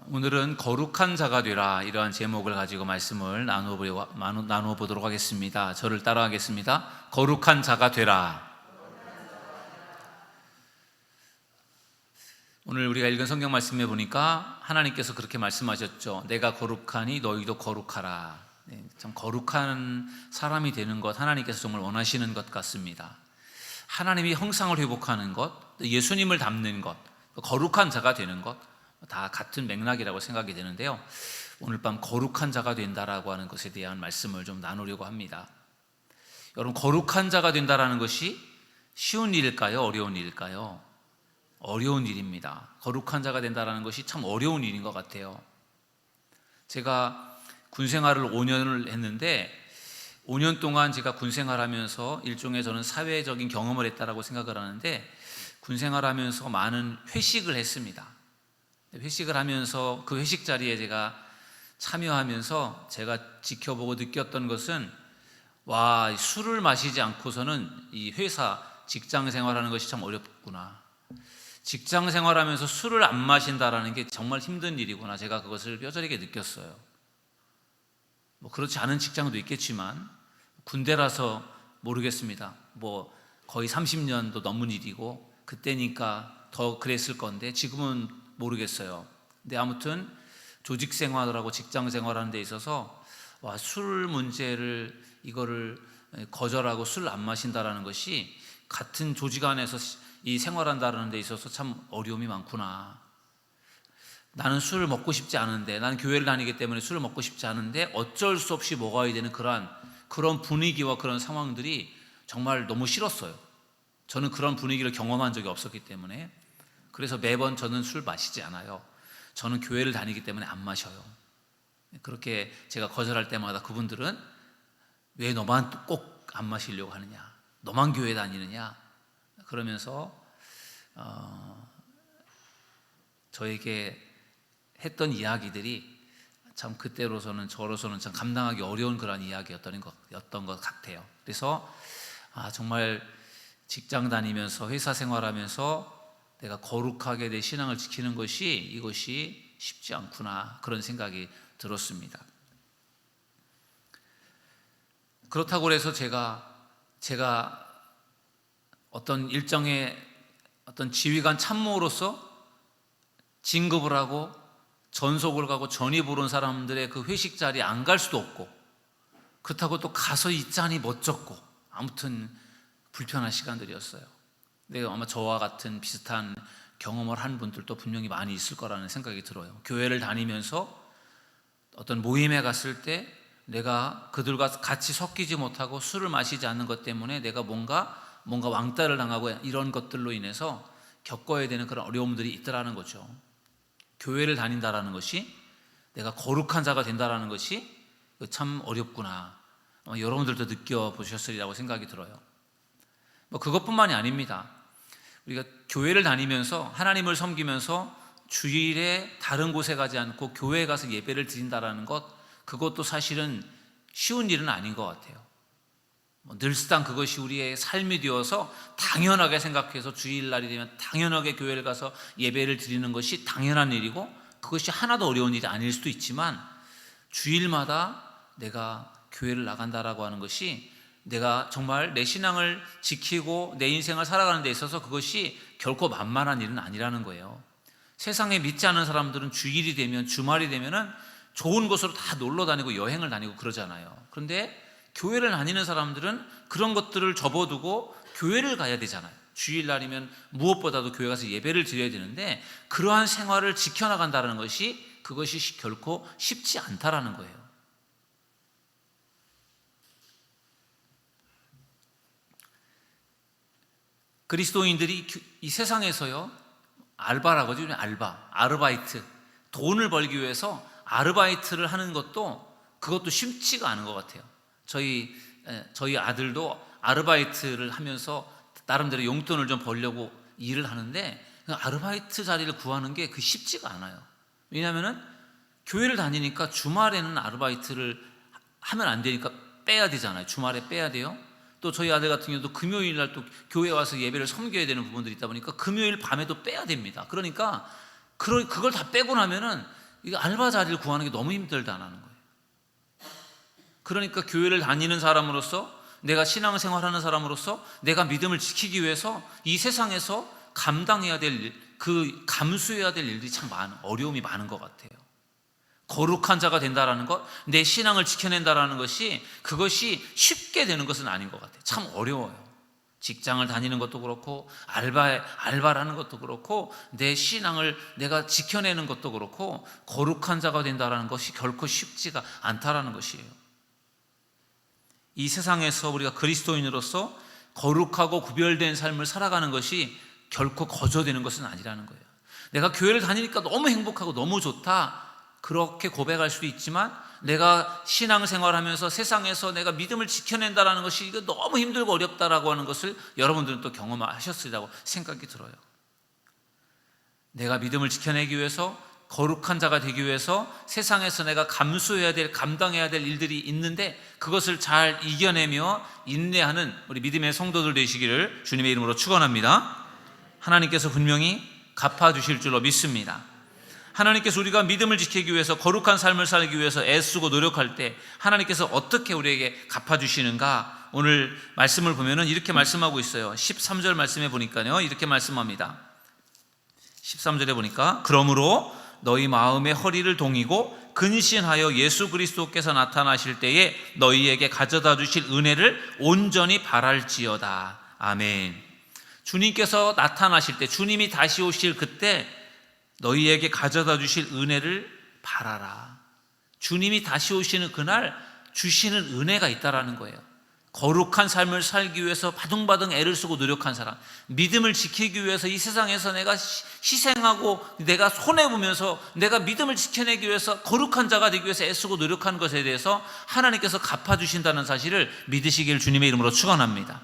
오늘은 거룩한 자가 되라, 이러한 제목을 가지고 말씀을 나누어 보도록 하겠습니다. 저를 따라하겠습니다. 거룩한 자가 되라. 오늘 우리가 읽은 성경 말씀에 보니까 하나님께서 그렇게 말씀하셨죠. 내가 거룩하니 너희도 거룩하라. 참 거룩한 사람이 되는 것, 하나님께서 정말 원하시는 것 같습니다. 하나님이 형상을 회복하는 것, 예수님을 닮는 것, 거룩한 자가 되는 것, 다 같은 맥락이라고 생각이 되는데요. 오늘 밤 거룩한 자가 된다라고 하는 것에 대한 말씀을 좀 나누려고 합니다. 여러분, 거룩한 자가 된다라는 것이 쉬운 일일까요? 어려운 일일까요? 어려운 일입니다. 거룩한 자가 된다라는 것이 참 어려운 일인 것 같아요. 제가 군 생활을 5년을 했는데 5년 동안 제가 군 생활하면서 일종의 저는 사회적인 경험을 했다라고 생각을 하는데, 군 생활하면서 많은 회식을 했습니다. 회식을 하면서 그 회식 자리에 제가 참여하면서 제가 지켜보고 느꼈던 것은, 와, 술을 마시지 않고서는 이 회사 직장 생활하는 것이 참 어렵구나. 직장 생활하면서 술을 안 마신다라는 게 정말 힘든 일이구나. 제가 그것을 뼈저리게 느꼈어요. 그렇지 않은 직장도 있겠지만 군대라서 모르겠습니다. 거의 30년도 넘은 일이고 그때니까 더 그랬을 건데 지금은 모르겠어요. 근데 아무튼 조직 생활하고 직장 생활하는 데 있어서 술 문제를 이거를 거절하고 술 안 마신다라는 것이 같은 조직 안에서 이 생활한다는 데 있어서 참 어려움이 많구나. 나는 술을 먹고 싶지 않은데, 나는 교회를 다니기 때문에 술을 먹고 싶지 않은데 어쩔 수 없이 먹어야 되는 그런 분위기와 그런 상황들이 정말 너무 싫었어요. 저는 그런 분위기를 경험한 적이 없었기 때문에. 그래서 매번 저는 술 마시지 않아요. 저는 교회를 다니기 때문에 안 마셔요. 그렇게 제가 거절할 때마다 그분들은 왜 너만 꼭 안 마시려고 하느냐, 너만 교회 다니느냐 그러면서 저에게 했던 이야기들이 참 그때로서는 저로서는 참 감당하기 어려운 그런 이야기였던 것 같아요. 그래서 정말 직장 다니면서 회사 생활하면서 내가 거룩하게 내 신앙을 지키는 이것이 쉽지 않구나, 그런 생각이 들었습니다. 그렇다고 해서 제가 어떤 일정의 어떤 지휘관 참모로서 진급을 하고 전속을 가고 전입을 온 사람들의 그 회식 자리에 안 갈 수도 없고, 그렇다고 또 가서 있자니 멋쩍고, 아무튼 불편한 시간들이었어요. 근데 아마 저와 같은 비슷한 경험을 한 분들도 분명히 많이 있을 거라는 생각이 들어요. 교회를 다니면서 어떤 모임에 갔을 때 내가 그들과 같이 섞이지 못하고 술을 마시지 않는 것 때문에 내가 뭔가 왕따를 당하고 이런 것들로 인해서 겪어야 되는 그런 어려움들이 있더라는 거죠. 교회를 다닌다라는 것이, 내가 거룩한 자가 된다라는 것이 참 어렵구나. 여러분들도 느껴보셨으리라고 생각이 들어요. 그것뿐만이 아닙니다. 우리가 교회를 다니면서 하나님을 섬기면서 주일에 다른 곳에 가지 않고 교회에 가서 예배를 드린다라는 것, 그것도 사실은 쉬운 일은 아닌 것 같아요. 늘상 그것이 우리의 삶이 되어서 당연하게 생각해서 주일날이 되면 당연하게 교회를 가서 예배를 드리는 것이 당연한 일이고, 그것이 하나도 어려운 일이 아닐 수도 있지만, 주일마다 내가 교회를 나간다라고 하는 것이 내가 정말 내 신앙을 지키고 내 인생을 살아가는 데 있어서 그것이 결코 만만한 일은 아니라는 거예요. 세상에 믿지 않는 사람들은 주일이 되면, 주말이 되면은 좋은 곳으로 다 놀러 다니고 여행을 다니고 그러잖아요. 그런데 교회를 다니는 사람들은 그런 것들을 접어두고 교회를 가야 되잖아요. 주일날이면 무엇보다도 교회 가서 예배를 드려야 되는데, 그러한 생활을 지켜나간다는 것이, 그것이 결코 쉽지 않다라는 거예요. 그리스도인들이 이 세상에서요, 알바라고 하죠. 아르바이트, 돈을 벌기 위해서 아르바이트를 하는 그것도 쉽지가 않은 것 같아요. 저희 아들도 아르바이트를 하면서 나름대로 용돈을 좀 벌려고 일을 하는데, 아르바이트 자리를 구하는 게 쉽지가 않아요. 왜냐하면 교회를 다니니까 주말에는 아르바이트를 하면 안 되니까 빼야 되잖아요. 주말에 빼야 돼요. 또 저희 아들 같은 경우도 금요일 날 또 교회에 와서 예배를 섬겨야 되는 부분들이 있다 보니까 금요일 밤에도 빼야 됩니다. 그러니까 그걸 다 빼고 나면은 이거 알바 자리를 구하는 게 너무 힘들다는 거예요. 그러니까 교회를 다니는 사람으로서, 내가 신앙생활하는 사람으로서 내가 믿음을 지키기 위해서 이 세상에서 감당해야 될 일, 감수해야 될 일들이 참 어려움이 많은 것 같아요. 거룩한 자가 된다라는 것, 내 신앙을 지켜낸다라는 것이, 그것이 쉽게 되는 것은 아닌 것 같아요. 참 어려워요. 직장을 다니는 것도 그렇고, 알바라는 것도 그렇고, 내 신앙을 내가 지켜내는 것도 그렇고, 거룩한 자가 된다라는 것이 결코 쉽지가 않다라는 것이에요. 이 세상에서 우리가 그리스도인으로서 거룩하고 구별된 삶을 살아가는 것이 결코 거저되는 것은 아니라는 거예요. 내가 교회를 다니니까 너무 행복하고 너무 좋다, 그렇게 고백할 수도 있지만, 내가 신앙생활하면서 세상에서 내가 믿음을 지켜낸다라는 것이 이거 너무 힘들고 어렵다라고 하는 것을 여러분들은 또 경험하셨으리라고 생각이 들어요. 내가 믿음을 지켜내기 위해서, 거룩한 자가 되기 위해서 세상에서 내가 감수해야 될, 감당해야 될 일들이 있는데, 그것을 잘 이겨내며 인내하는 우리 믿음의 성도들 되시기를 주님의 이름으로 축원합니다. 하나님께서 분명히 갚아주실 줄로 믿습니다. 하나님께서 우리가 믿음을 지키기 위해서, 거룩한 삶을 살기 위해서 애쓰고 노력할 때 하나님께서 어떻게 우리에게 갚아주시는가, 오늘 말씀을 보면은 이렇게 말씀하고 있어요. 13절 말씀에 보니까요, 이렇게 말씀합니다. 13절에 보니까, 그러므로 너희 마음의 허리를 동이고 근신하여 예수 그리스도께서 나타나실 때에 너희에게 가져다 주실 은혜를 온전히 바랄지어다. 아멘. 주님께서 나타나실 때, 주님이 다시 오실 그때 너희에게 가져다 주실 은혜를 바라라. 주님이 다시 오시는 그날 주시는 은혜가 있다라는 거예요. 거룩한 삶을 살기 위해서 바둥바둥 애를 쓰고 노력한 사람, 믿음을 지키기 위해서 이 세상에서 내가 희생하고 내가 손해보면서 내가 믿음을 지켜내기 위해서, 거룩한 자가 되기 위해서 애쓰고 노력한 것에 대해서 하나님께서 갚아주신다는 사실을 믿으시길 주님의 이름으로 축원합니다.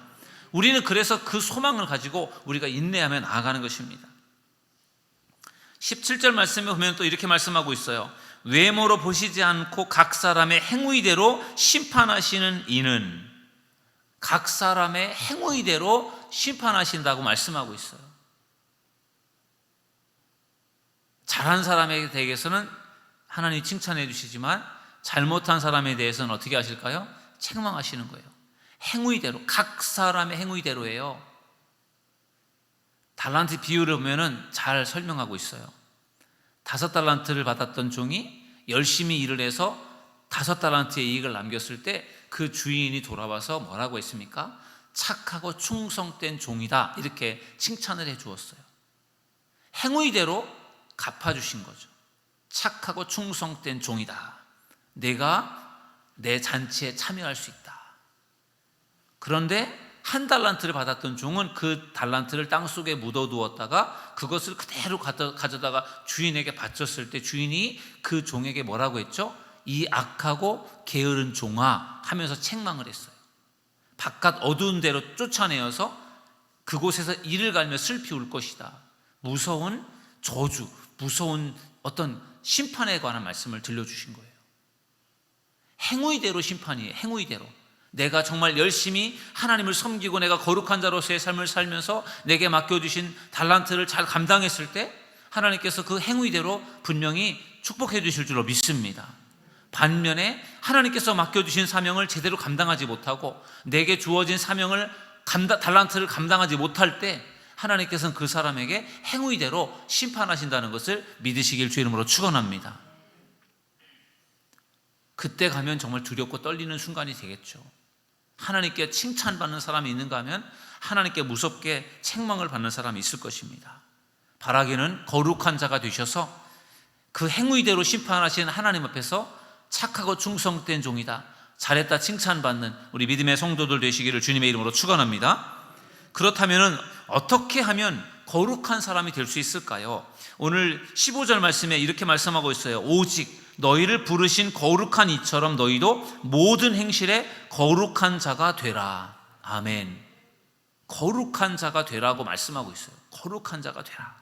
우리는 그래서 그 소망을 가지고 우리가 인내하며 나아가는 것입니다. 17절 말씀에 보면 또 이렇게 말씀하고 있어요. 외모로 보시지 않고 각 사람의 행위대로 심판하시는 이는, 각 사람의 행위대로 심판하신다고 말씀하고 있어요. 잘한 사람에 대해서는 하나님이 칭찬해 주시지만, 잘못한 사람에 대해서는 어떻게 하실까요? 책망하시는 거예요. 행위대로, 각 사람의 행위대로예요. 달란트 비유를 보면은 잘 설명하고 있어요. 5달란트를 받았던 종이 열심히 일을 해서 5달란트의 이익을 남겼을 때 그 주인이 돌아와서 뭐라고 했습니까? 착하고 충성된 종이다, 이렇게 칭찬을 해 주었어요. 행위대로 갚아주신 거죠. 착하고 충성된 종이다, 내가 내 잔치에 참여할 수 있다. 그런데 1달란트를 받았던 종은 그 달란트를 땅속에 묻어두었다가 그것을 그대로 가져다가 주인에게 바쳤을 때, 주인이 그 종에게 뭐라고 했죠? 이 악하고 게으른 종아 하면서 책망을 했어요. 바깥 어두운 데로 쫓아내어서 그곳에서 이를 갈며 슬피 울 것이다. 무서운 저주, 무서운 어떤 심판에 관한 말씀을 들려주신 거예요. 행위대로 심판이에요. 행위대로. 내가 정말 열심히 하나님을 섬기고 내가 거룩한 자로서의 삶을 살면서 내게 맡겨주신 달란트를 잘 감당했을 때 하나님께서 그 행위대로 분명히 축복해 주실 줄로 믿습니다. 반면에 하나님께서 맡겨주신 사명을 제대로 감당하지 못하고 내게 주어진 사명을, 달란트를 감당하지 못할 때 하나님께서는 그 사람에게 행위대로 심판하신다는 것을 믿으시길 주 이름으로 축원합니다. 그때 가면 정말 두렵고 떨리는 순간이 되겠죠. 하나님께 칭찬받는 사람이 있는가 하면 하나님께 무섭게 책망을 받는 사람이 있을 것입니다. 바라기는 거룩한 자가 되셔서 그 행위대로 심판하신 하나님 앞에서 착하고 충성된 종이다, 잘했다 칭찬받는 우리 믿음의 성도들 되시기를 주님의 이름으로 축원합니다. 그렇다면 어떻게 하면 거룩한 사람이 될 수 있을까요? 오늘 15절 말씀에 이렇게 말씀하고 있어요. 오직 너희를 부르신 거룩한 이처럼 너희도 모든 행실에 거룩한 자가 되라. 아멘. 거룩한 자가 되라고 말씀하고 있어요. 거룩한 자가 되라.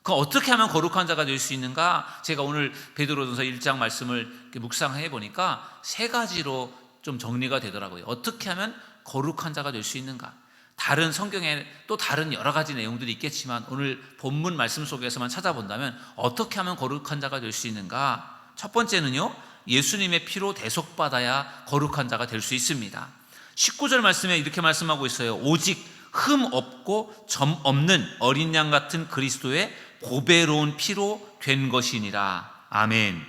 그럼 어떻게 하면 거룩한 자가 될 수 있는가? 제가 오늘 베드로전서 1장 말씀을 묵상해 보니까 3가지로 좀 정리가 되더라고요. 어떻게 하면 거룩한 자가 될 수 있는가? 다른 성경에 또 다른 여러 가지 내용들이 있겠지만 오늘 본문 말씀 속에서만 찾아본다면 어떻게 하면 거룩한 자가 될 수 있는가? 첫 번째는요, 예수님의 피로 대속받아야 거룩한 자가 될 수 있습니다. 19절 말씀에 이렇게 말씀하고 있어요. 오직 흠 없고 점 없는 어린 양 같은 그리스도의 보배로운 피로 된 것이니라. 아멘.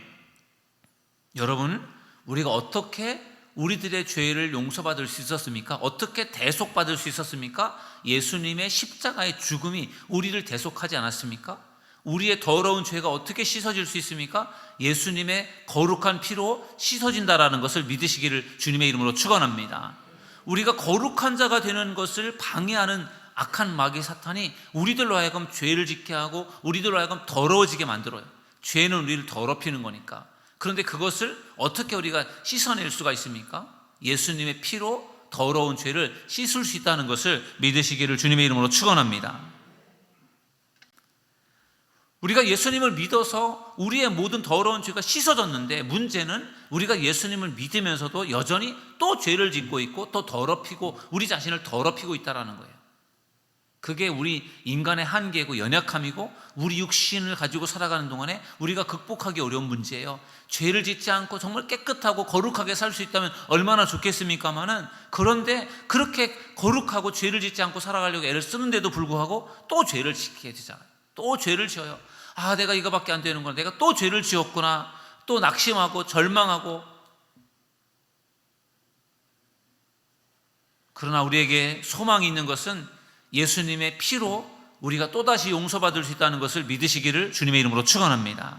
여러분, 우리가 어떻게 우리들의 죄를 용서받을 수 있었습니까? 어떻게 대속받을 수 있었습니까? 예수님의 십자가의 죽음이 우리를 대속하지 않았습니까? 우리의 더러운 죄가 어떻게 씻어질 수 있습니까? 예수님의 거룩한 피로 씻어진다라는 것을 믿으시기를 주님의 이름으로 축원합니다. 우리가 거룩한 자가 되는 것을 방해하는 악한 마귀 사탄이 우리들로 하여금 죄를 짓게 하고 우리들로 하여금 더러워지게 만들어요. 죄는 우리를 더럽히는 거니까. 그런데 그것을 어떻게 우리가 씻어낼 수가 있습니까? 예수님의 피로 더러운 죄를 씻을 수 있다는 것을 믿으시기를 주님의 이름으로 축원합니다. 우리가 예수님을 믿어서 우리의 모든 더러운 죄가 씻어졌는데, 문제는 우리가 예수님을 믿으면서도 여전히 또 죄를 짓고 있고 또 더럽히고 우리 자신을 더럽히고 있다는 거예요. 그게 우리 인간의 한계고 연약함이고 우리 육신을 가지고 살아가는 동안에 우리가 극복하기 어려운 문제예요. 죄를 짓지 않고 정말 깨끗하고 거룩하게 살 수 있다면 얼마나 좋겠습니까마는, 그런데 그렇게 거룩하고 죄를 짓지 않고 살아가려고 애를 쓰는데도 불구하고 또 죄를 짓게 되잖아요. 또 죄를 지어요. 아, 내가 이거밖에 안 되는구나, 내가 또 죄를 지었구나, 또 낙심하고 절망하고. 그러나 우리에게 소망이 있는 것은 예수님의 피로 우리가 또다시 용서받을 수 있다는 것을 믿으시기를 주님의 이름으로 축원합니다.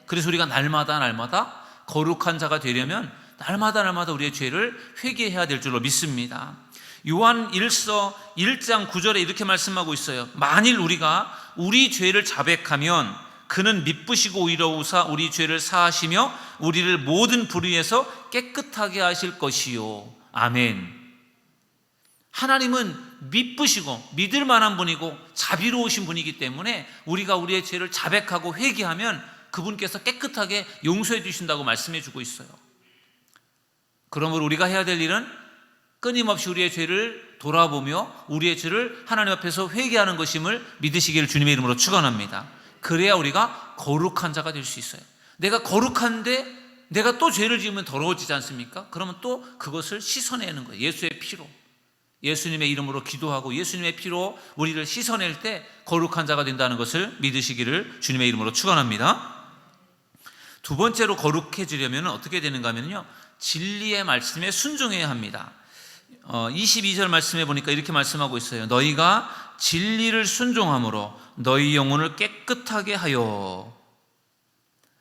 그래서 우리가 날마다 거룩한 자가 되려면 날마다 우리의 죄를 회개해야 될 줄로 믿습니다. 요한 1서 1장 9절에 이렇게 말씀하고 있어요. 만일 우리가 우리 죄를 자백하면 그는 미쁘시고 의로우사 우리 죄를 사하시며 우리를 모든 불의에서 깨끗하게 하실 것이요. 아멘. 하나님은 미쁘시고 믿을 만한 분이고 자비로우신 분이기 때문에 우리가 우리의 죄를 자백하고 회개하면 그분께서 깨끗하게 용서해 주신다고 말씀해 주고 있어요. 그러므로 우리가 해야 될 일은 끊임없이 우리의 죄를 돌아보며 우리의 죄를 하나님 앞에서 회개하는 것임을 믿으시기를 주님의 이름으로 축원합니다. 그래야 우리가 거룩한 자가 될 수 있어요. 내가 거룩한데 내가 또 죄를 지으면 더러워지지 않습니까? 그러면 또 그것을 씻어내는 거예요. 예수의 피로, 예수님의 이름으로 기도하고 예수님의 피로 우리를 씻어낼 때 거룩한 자가 된다는 것을 믿으시기를 주님의 이름으로 축원합니다. 두 번째로 거룩해지려면 어떻게 되는가 하면요, 진리의 말씀에 순종해야 합니다. 22절 말씀해 보니까 이렇게 말씀하고 있어요. 너희가 진리를 순종함으로 너희 영혼을 깨끗하게 하여.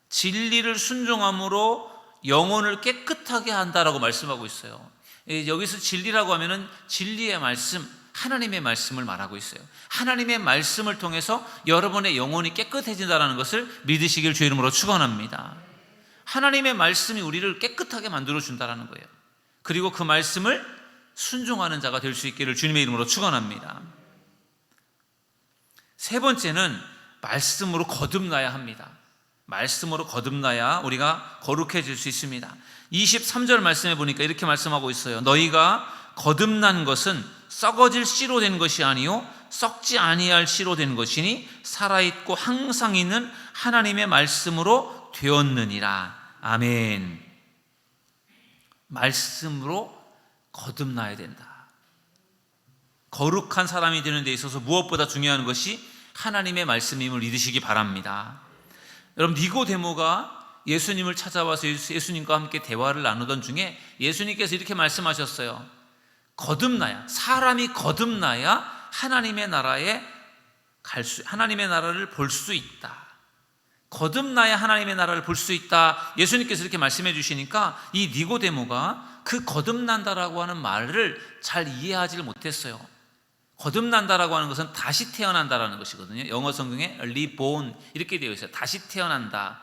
진리를 순종함으로 영혼을 깨끗하게 한다라고 말씀하고 있어요. 여기서 진리라고 하면은 진리의 말씀, 하나님의 말씀을 말하고 있어요. 하나님의 말씀을 통해서 여러분의 영혼이 깨끗해진다는 것을 믿으시길 주의 이름으로 축원합니다. 하나님의 말씀이 우리를 깨끗하게 만들어준다는 거예요. 그리고 그 말씀을 순종하는 자가 될 수 있기를 주님의 이름으로 축원합니다. 세 번째는 말씀으로 거듭나야 합니다. 말씀으로 거듭나야 우리가 거룩해질 수 있습니다. 23절 말씀해 보니까 이렇게 말씀하고 있어요. 너희가 거듭난 것은 썩어질 씨로 된 것이 아니요 썩지 아니할 씨로 된 것이니 살아있고 항상 있는 하나님의 말씀으로 되었느니라. 아멘. 말씀으로 거듭나야 된다. 거룩한 사람이 되는 데 있어서 무엇보다 중요한 것이 하나님의 말씀임을 믿으시기 바랍니다. 여러분, 니고데모가 예수님을 찾아와서 예수님과 함께 대화를 나누던 중에 예수님께서 이렇게 말씀하셨어요. 거듭나야, 사람이 거듭나야 하나님의 나라를 볼 수 있다. 거듭나야 하나님의 나라를 볼 수 있다. 예수님께서 이렇게 말씀해 주시니까 이 니고데모가 그 거듭난다라고 하는 말을 잘 이해하지를 못했어요. 거듭난다라고 하는 것은 다시 태어난다라는 것이거든요. 영어 성경에 reborn 이렇게 되어 있어요. 다시 태어난다.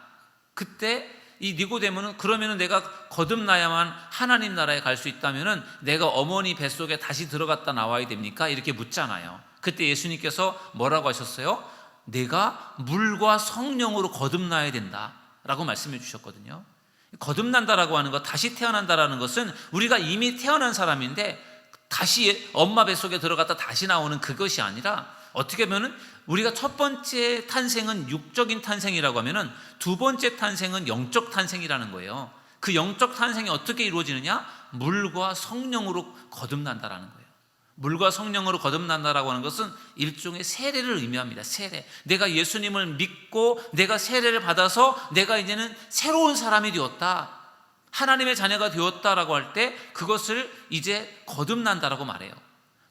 그때 이 니고데모는 그러면은 내가 거듭나야만 하나님 나라에 갈 수 있다면은 내가 어머니 뱃속에 다시 들어갔다 나와야 됩니까? 이렇게 묻잖아요. 그때 예수님께서 뭐라고 하셨어요? 내가 물과 성령으로 거듭나야 된다라고 말씀해 주셨거든요. 거듭난다라고 하는 것, 다시 태어난다라는 것은 우리가 이미 태어난 사람인데 다시 엄마 뱃속에 들어갔다 다시 나오는 그것이 아니라, 어떻게 보면 우리가 첫 번째 탄생은 육적인 탄생이라고 하면은 두 번째 탄생은 영적 탄생이라는 거예요. 그 영적 탄생이 어떻게 이루어지느냐? 물과 성령으로 거듭난다라는 거예요. 물과 성령으로 거듭난다라고 하는 것은 일종의 세례를 의미합니다. 세례. 내가 예수님을 믿고 내가 세례를 받아서 내가 이제는 새로운 사람이 되었다, 하나님의 자녀가 되었다라고 할 때 그것을 이제 거듭난다라고 말해요.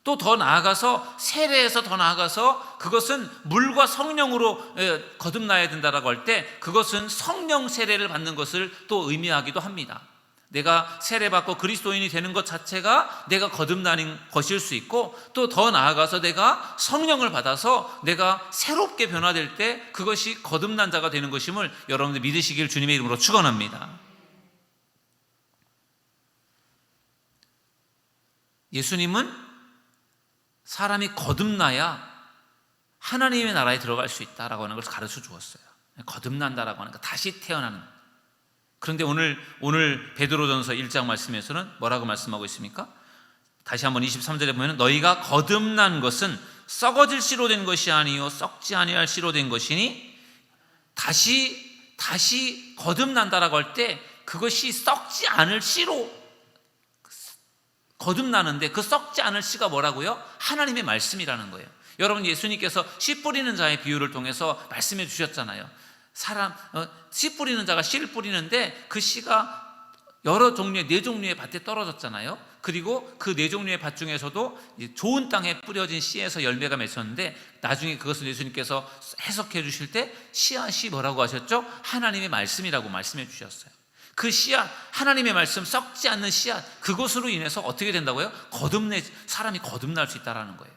또 더 나아가서, 세례에서 더 나아가서 그것은 물과 성령으로 거듭나야 된다라고 할 때 그것은 성령 세례를 받는 것을 또 의미하기도 합니다. 내가 세례받고 그리스도인이 되는 것 자체가 내가 거듭나는 것일 수 있고, 또 더 나아가서 내가 성령을 받아서 내가 새롭게 변화될 때 그것이 거듭난 자가 되는 것임을 여러분들 믿으시길 주님의 이름으로 축원합니다. 예수님은 사람이 거듭나야 하나님의 나라에 들어갈 수 있다라고 하는 걸 가르쳐 주었어요. 거듭난다라고 하는 거, 다시 태어나는. 그런데 오늘 베드로전서 1장 말씀에서는 뭐라고 말씀하고 있습니까? 다시 한번 23절에 보면, 너희가 거듭난 것은 썩어질 씨로 된 것이 아니요 썩지 아니할 씨로 된 것이니, 다시 거듭난다라고 할 때 그것이 썩지 않을 씨로 거듭나는데, 그 썩지 않을 씨가 뭐라고요? 하나님의 말씀이라는 거예요. 여러분, 예수님께서 씨 뿌리는 자의 비유를 통해서 말씀해 주셨잖아요. 씨 뿌리는 자가 씨를 뿌리는데 그 씨가 여러 종류의, 4종류의 밭에 떨어졌잖아요. 그리고 그 4종류의 밭 중에서도 좋은 땅에 뿌려진 씨에서 열매가 맺혔는데, 나중에 그것을 예수님께서 해석해 주실 때 씨앗이 뭐라고 하셨죠? 하나님의 말씀이라고 말씀해 주셨어요. 그 씨앗, 하나님의 말씀, 썩지 않는 씨앗, 그것으로 인해서 어떻게 된다고요? 사람이 거듭날 수 있다는 거예요.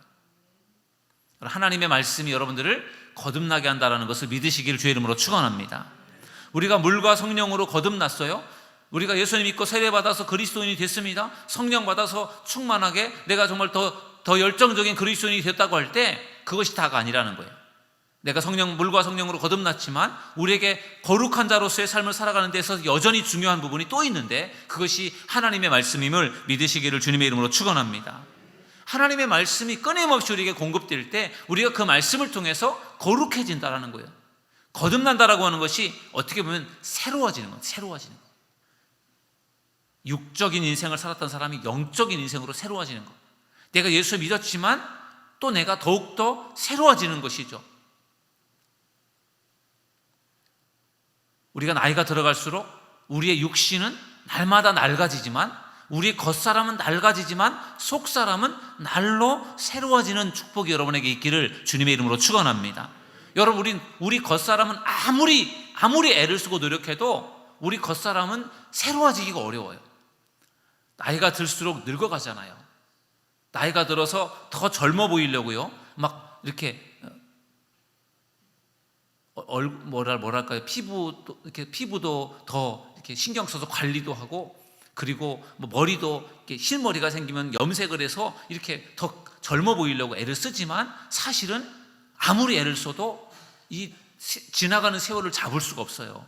하나님의 말씀이 여러분들을 거듭나게 한다는 것을 믿으시기를 주의 이름으로 축원합니다. 우리가 물과 성령으로 거듭났어요. 우리가 예수님 믿고 세례받아서 그리스도인이 됐습니다. 성령 받아서 충만하게 내가 정말 더 열정적인 그리스도인이 됐다고 할 때 그것이 다가 아니라는 거예요. 내가 물과 성령으로 거듭났지만 우리에게 거룩한 자로서의 삶을 살아가는 데서 여전히 중요한 부분이 또 있는데, 그것이 하나님의 말씀임을 믿으시기를 주님의 이름으로 축원합니다. 하나님의 말씀이 끊임없이 우리에게 공급될 때 우리가 그 말씀을 통해서 거룩해진다라는 거예요. 거듭난다라고 하는 것이 어떻게 보면 새로워지는 거예요. 새로워지는 거예요. 육적인 인생을 살았던 사람이 영적인 인생으로 새로워지는 거예요. 내가 예수 믿었지만 또 내가 더욱더 새로워지는 것이죠. 우리가 나이가 들어갈수록 우리의 육신은 날마다 낫지만, 우리의 겉사람은 낡아지지만 속사람은 날로 새로워지는 축복이 여러분에게 있기를 주님의 이름으로 축원합니다. 여러분, 우리 겉사람은 아무리 애를 쓰고 노력해도 우리 겉사람은 새로워지기가 어려워요. 나이가 들수록 늙어가잖아요. 나이가 들어서 더 젊어 보이려고요, 막 이렇게 뭐랄까요, 피부도 더 이렇게 신경 써서 관리도 하고, 그리고 머리도 이렇게 흰머리가 생기면 염색을 해서 이렇게 더 젊어 보이려고 애를 쓰지만, 사실은 아무리 애를 써도 이 지나가는 세월을 잡을 수가 없어요.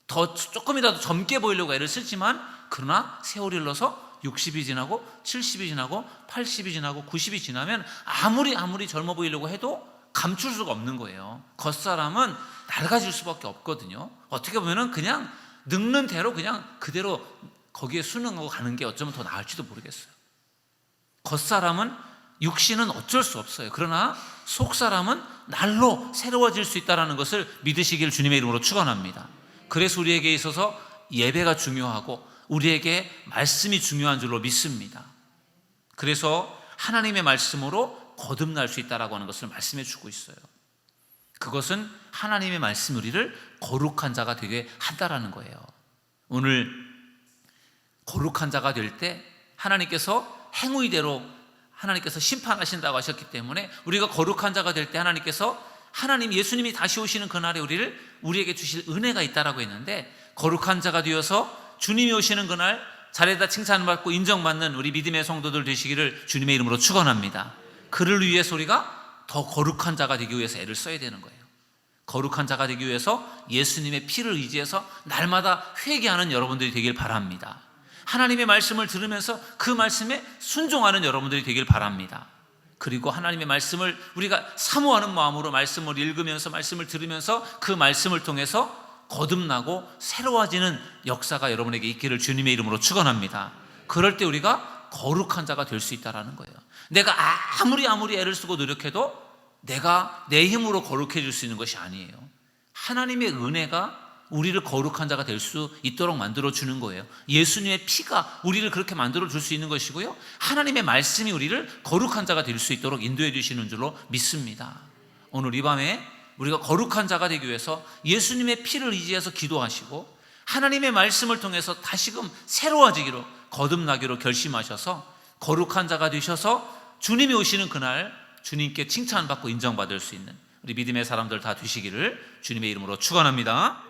더 조금이라도 젊게 보이려고 애를 쓰지만, 그러나 세월이 흘러서 60이 지나고 70이 지나고 80이 지나고 90이 지나면 아무리 젊어 보이려고 해도 감출 수가 없는 거예요. 겉사람은 낡아질 수밖에 없거든요. 어떻게 보면은 그냥 늙는 대로 그냥 그대로 거기에 순응하고 가는 게 어쩌면 더 나을지도 모르겠어요. 겉사람은, 육신은 어쩔 수 없어요. 그러나 속사람은 날로 새로워질 수 있다는 것을 믿으시길 주님의 이름으로 축원합니다. 그래서 우리에게 있어서 예배가 중요하고 우리에게 말씀이 중요한 줄로 믿습니다. 그래서 하나님의 말씀으로 거듭날 수 있다라고 하는 것을 말씀해 주고 있어요. 그것은 하나님의 말씀이 우리를 거룩한 자가 되게 한다라는 거예요. 오늘 거룩한 자가 될 때 하나님께서 행위대로 하나님께서 심판하신다고 하셨기 때문에, 우리가 거룩한 자가 될 때 예수님이 다시 오시는 그날에 우리에게 주실 은혜가 있다라고 했는데, 거룩한 자가 되어서 주님이 오시는 그날 자리에다 칭찬받고 인정받는 우리 믿음의 성도들 되시기를 주님의 이름으로 축원합니다. 그를 위해서 우리가 더 거룩한 자가 되기 위해서 애를 써야 되는 거예요. 거룩한 자가 되기 위해서 예수님의 피를 의지해서 날마다 회개하는 여러분들이 되길 바랍니다. 하나님의 말씀을 들으면서 그 말씀에 순종하는 여러분들이 되길 바랍니다. 그리고 하나님의 말씀을 우리가 사모하는 마음으로 말씀을 읽으면서 말씀을 들으면서 그 말씀을 통해서 거듭나고 새로워지는 역사가 여러분에게 있기를 주님의 이름으로 축원합니다. 그럴 때 우리가 거룩한 자가 될 수 있다는 거예요. 내가 아무리 애를 쓰고 노력해도 내가 내 힘으로 거룩해질 수 있는 것이 아니에요. 하나님의 은혜가 우리를 거룩한 자가 될 수 있도록 만들어주는 거예요. 예수님의 피가 우리를 그렇게 만들어줄 수 있는 것이고요, 하나님의 말씀이 우리를 거룩한 자가 될 수 있도록 인도해 주시는 줄로 믿습니다. 오늘 이 밤에 우리가 거룩한 자가 되기 위해서 예수님의 피를 의지해서 기도하시고 하나님의 말씀을 통해서 다시금 새로워지기로, 거듭나기로 결심하셔서 거룩한 자가 되셔서 주님이 오시는 그날 주님께 칭찬받고 인정받을 수 있는 우리 믿음의 사람들 다 되시기를 주님의 이름으로 축원합니다.